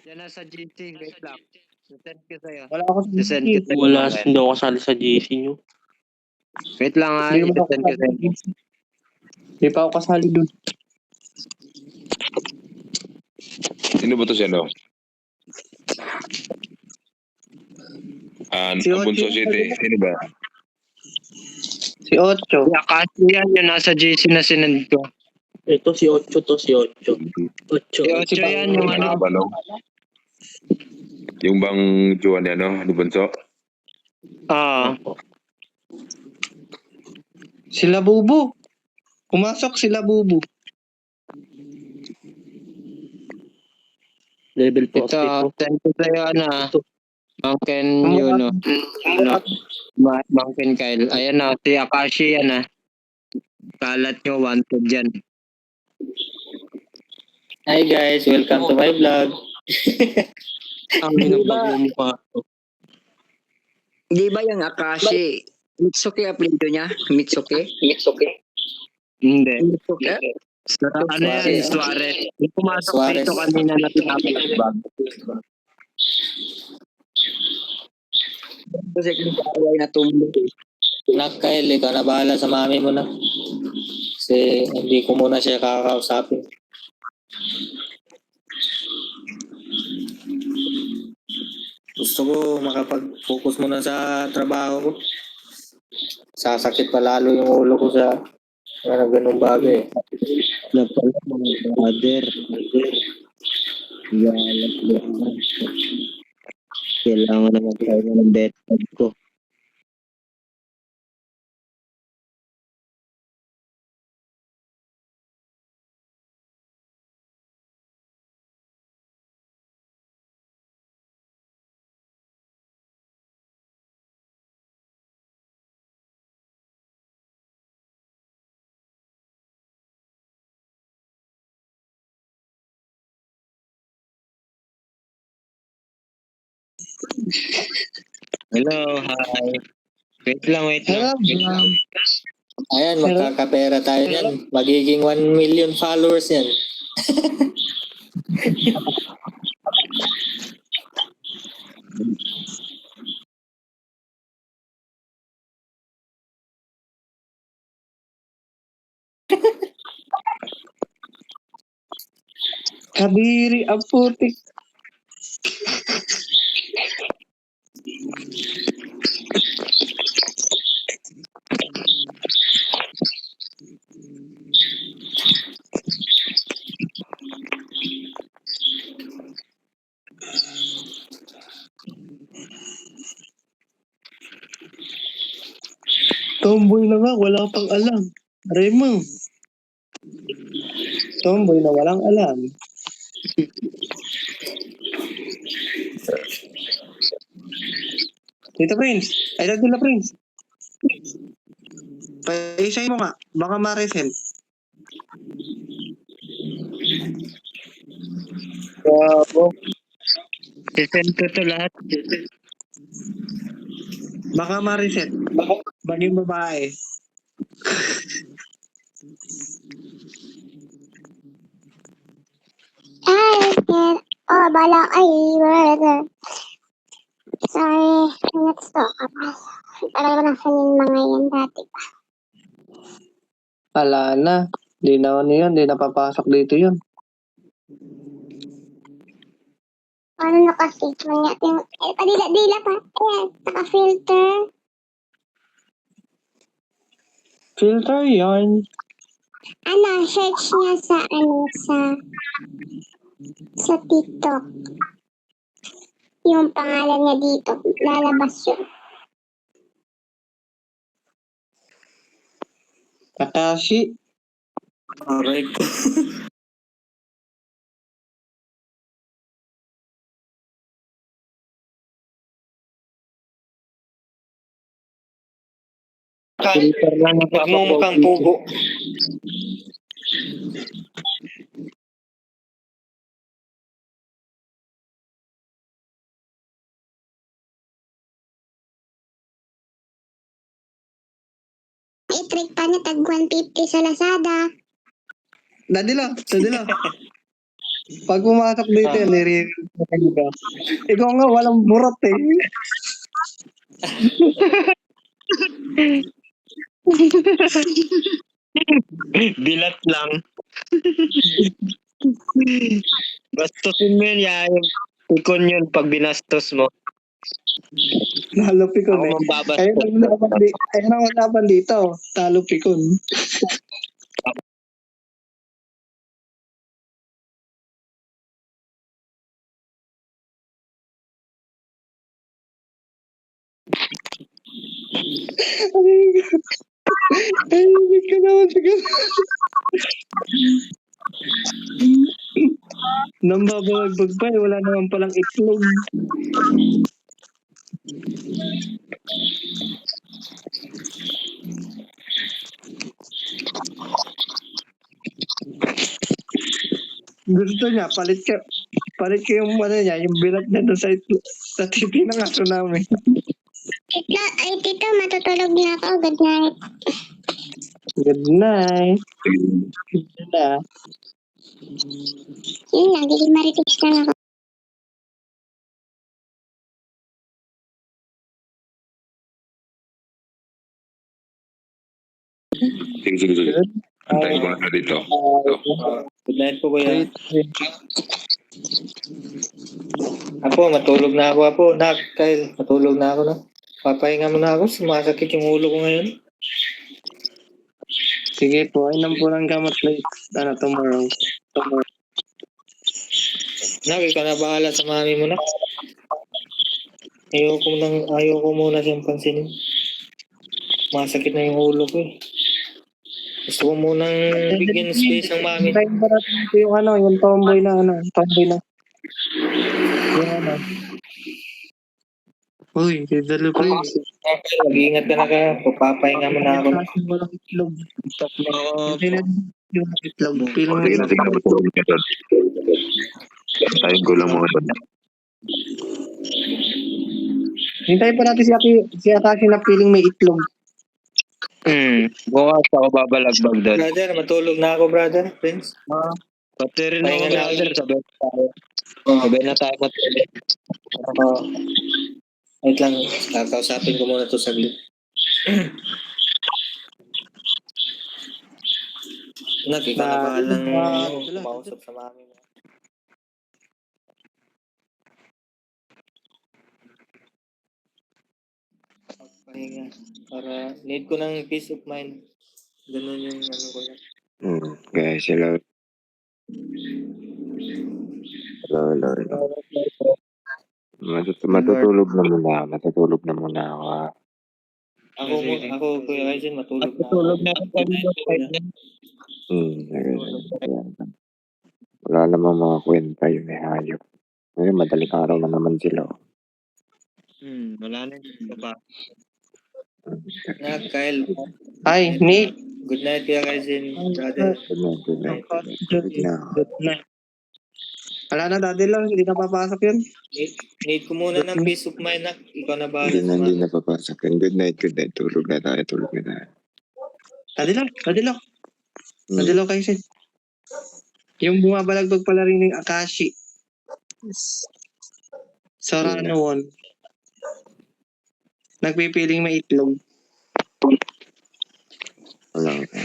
Yan na sa GC, wait lang. Send ko sa'yo. Wala ako sa Send GC. ko sa'yo. Wala, hindi ako kasali sa GC nyo. Wait lang ha, Hindi naman ako send ko kasali sa sa'yo. GC. Hindi pa ako kasali dun. Sino ba to si ano? Si Ocho. Bunso City. Sino ba? Si Ocho. Kasi yan, yung nasa GC na sinend ko. Ito si Ocho to, si Ocho. Ocho. Si Ocho yan, yung ano. Ano ba, no? Yung bang Juan yan, no? Ni Bunso? Sila Bubu. Pumasok sila Bubu. Level 40 Ito, po. send ko sa'yo ano. Mountain yun, no. Mountain Kyle. Ayan na, si Akashi yan ah. Kalat nyo, wanted yan. Hi guys, welcome to my vlog. Ang minabag mo pa. Di ba yung Akashi? Mitsuki apelido niya? Mitsuki? Hindi. Mitsuki? Ano yan, Suarez. Yung pumasok Suarez. dito kanina na pinapalabag. Kasi kung kaway na tumbo. Nak Kyle, ikaw na bahala sa mami mo na. Kasi hindi ko muna siya kakausapin. Gusto ko makapag-focus muna sa trabaho ko. Sasakit pa lalo yung ulo ko sa ganung bagay. Na pala mga brother. Galat na. Kailangan na mag-try ng betad ko. Hello, hi. Wait lang. Ayan, magkakapera tayo yan. Magiging 1 million followers yan. Kadiri ang putik. Tomboy na nga, wala pang alam. Remo. Tomboy na walang alam. Dito, Prince. Ay, dito Prince. Paisay mo nga. Baka ma-resent. Bravo. Sisend ko to lahat. Baka ma-reset. Baging babae. Oh, bala ay, brother. Sorry, let's talk about. Talaga nasa mga yan dati pa. Ala na. Di na ano yun. Di na papasok dito yun. Ano naka-statement niya? Padila-dila pa. Ayan, naka-filter. Filter yarn. Ano, search niya sa TikTok. Yung pangalan niya dito, lalabas yun. Takashi. Alright. Filter lang na Magmumukhang pugo. I-trick pa niya tag 150 sa Lazada. Dadila. Pag pumasok dito, nire-review ko kanina. Ikaw nga, walang burat eh. Bilat lang. Bastusin mo yun, yung ikon yun pag binastos mo. Talo pikon Ako eh. mambabastos. Ayun ang usapan dito. Talo pikon. Ay, hindi ka naman siguro. Nambabagbag pa eh. Wala naman palang itlog. Gusto niya, palit ka yung ano niya, yung bilat niya doon sa itlog. Sa TV ng aso namin. Ay, tito, matutulog na ako. Good night. Good night. Good na. Yun lang, gigil maritis lang ako. Sige. Antayin ko na siya dito. Good night po, kuya. Wait. Apo, matulog na ako, Apo. Nak, Kyle, matulog na ako, no? Papahinga muna ako. Sumasakit yung ulo ko ngayon. Sige po, inom po ng gamot late. Tomorrow. Nak, ikaw na bahala sa mami mo, nak. Ayoko muna siyang pansinin. Masakit na yung ulo ko eh. Gusto ko munang bigyan space ng mami. Hintayin pa natin ito yung tomboy na Yung ano. Uy, dalo ko yun. Mag-iingat ka na ka. Papahinga mo na ako. Walang itlog. Oo. Hintayin natin yung itlog. Piling Sige na, matulog niya doon. Antayin ko lang mga doon. Hintayin pa natin si Akashi na piling may itlog. Bukas ako babalagbag doon. Brother, matulog na ako, brother. Friends. Pati rin ako, Pahinga na brother. Sabay na tayo matulog. Wait lang. Kakausapin ko muna to saglit. Nak, ikaw na bahalang kumausap sa mami mo. Pahinga. Para need ko ng peace of mind. Ganun yung ano ko na. Guys, hello. Matutulog na muna ako. Ako, Kuya Kaizen, matulog na ako. Matulog na ako kami. Wala namang mga kwenta yun eh, hayop. Ngayon, madaling araw na naman sila. Wala na yung pa. Nak, Kyle. Ay, Nate. Good night, Kuya Kaizen. Brother. Good night. Good night. Wala na, daddy lang. Hindi na papasok yun. Need ko muna ng peace of mind, nak. Ikaw na bahala sa Hindi mami. na papasok yun. Good night. Tulog na tayo. Daddy lang. Daddy lang kayo, Sid. Yung bumabalagbag pala rin ng Akashi. Sorano won. Nagpipiling may itlog. Wala ka.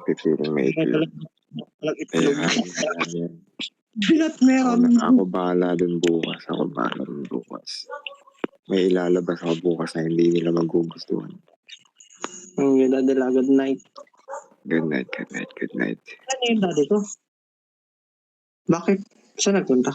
Pipiling may itlog. Walang itlog. Ayan. Bilat meron. Ako bahala dun bukas. May ilalabas ako bukas na hindi nila magugustuhan. Yung daddy lang, good night. Good night. Ano yung daddy ko? Bakit? Saan nagpunta?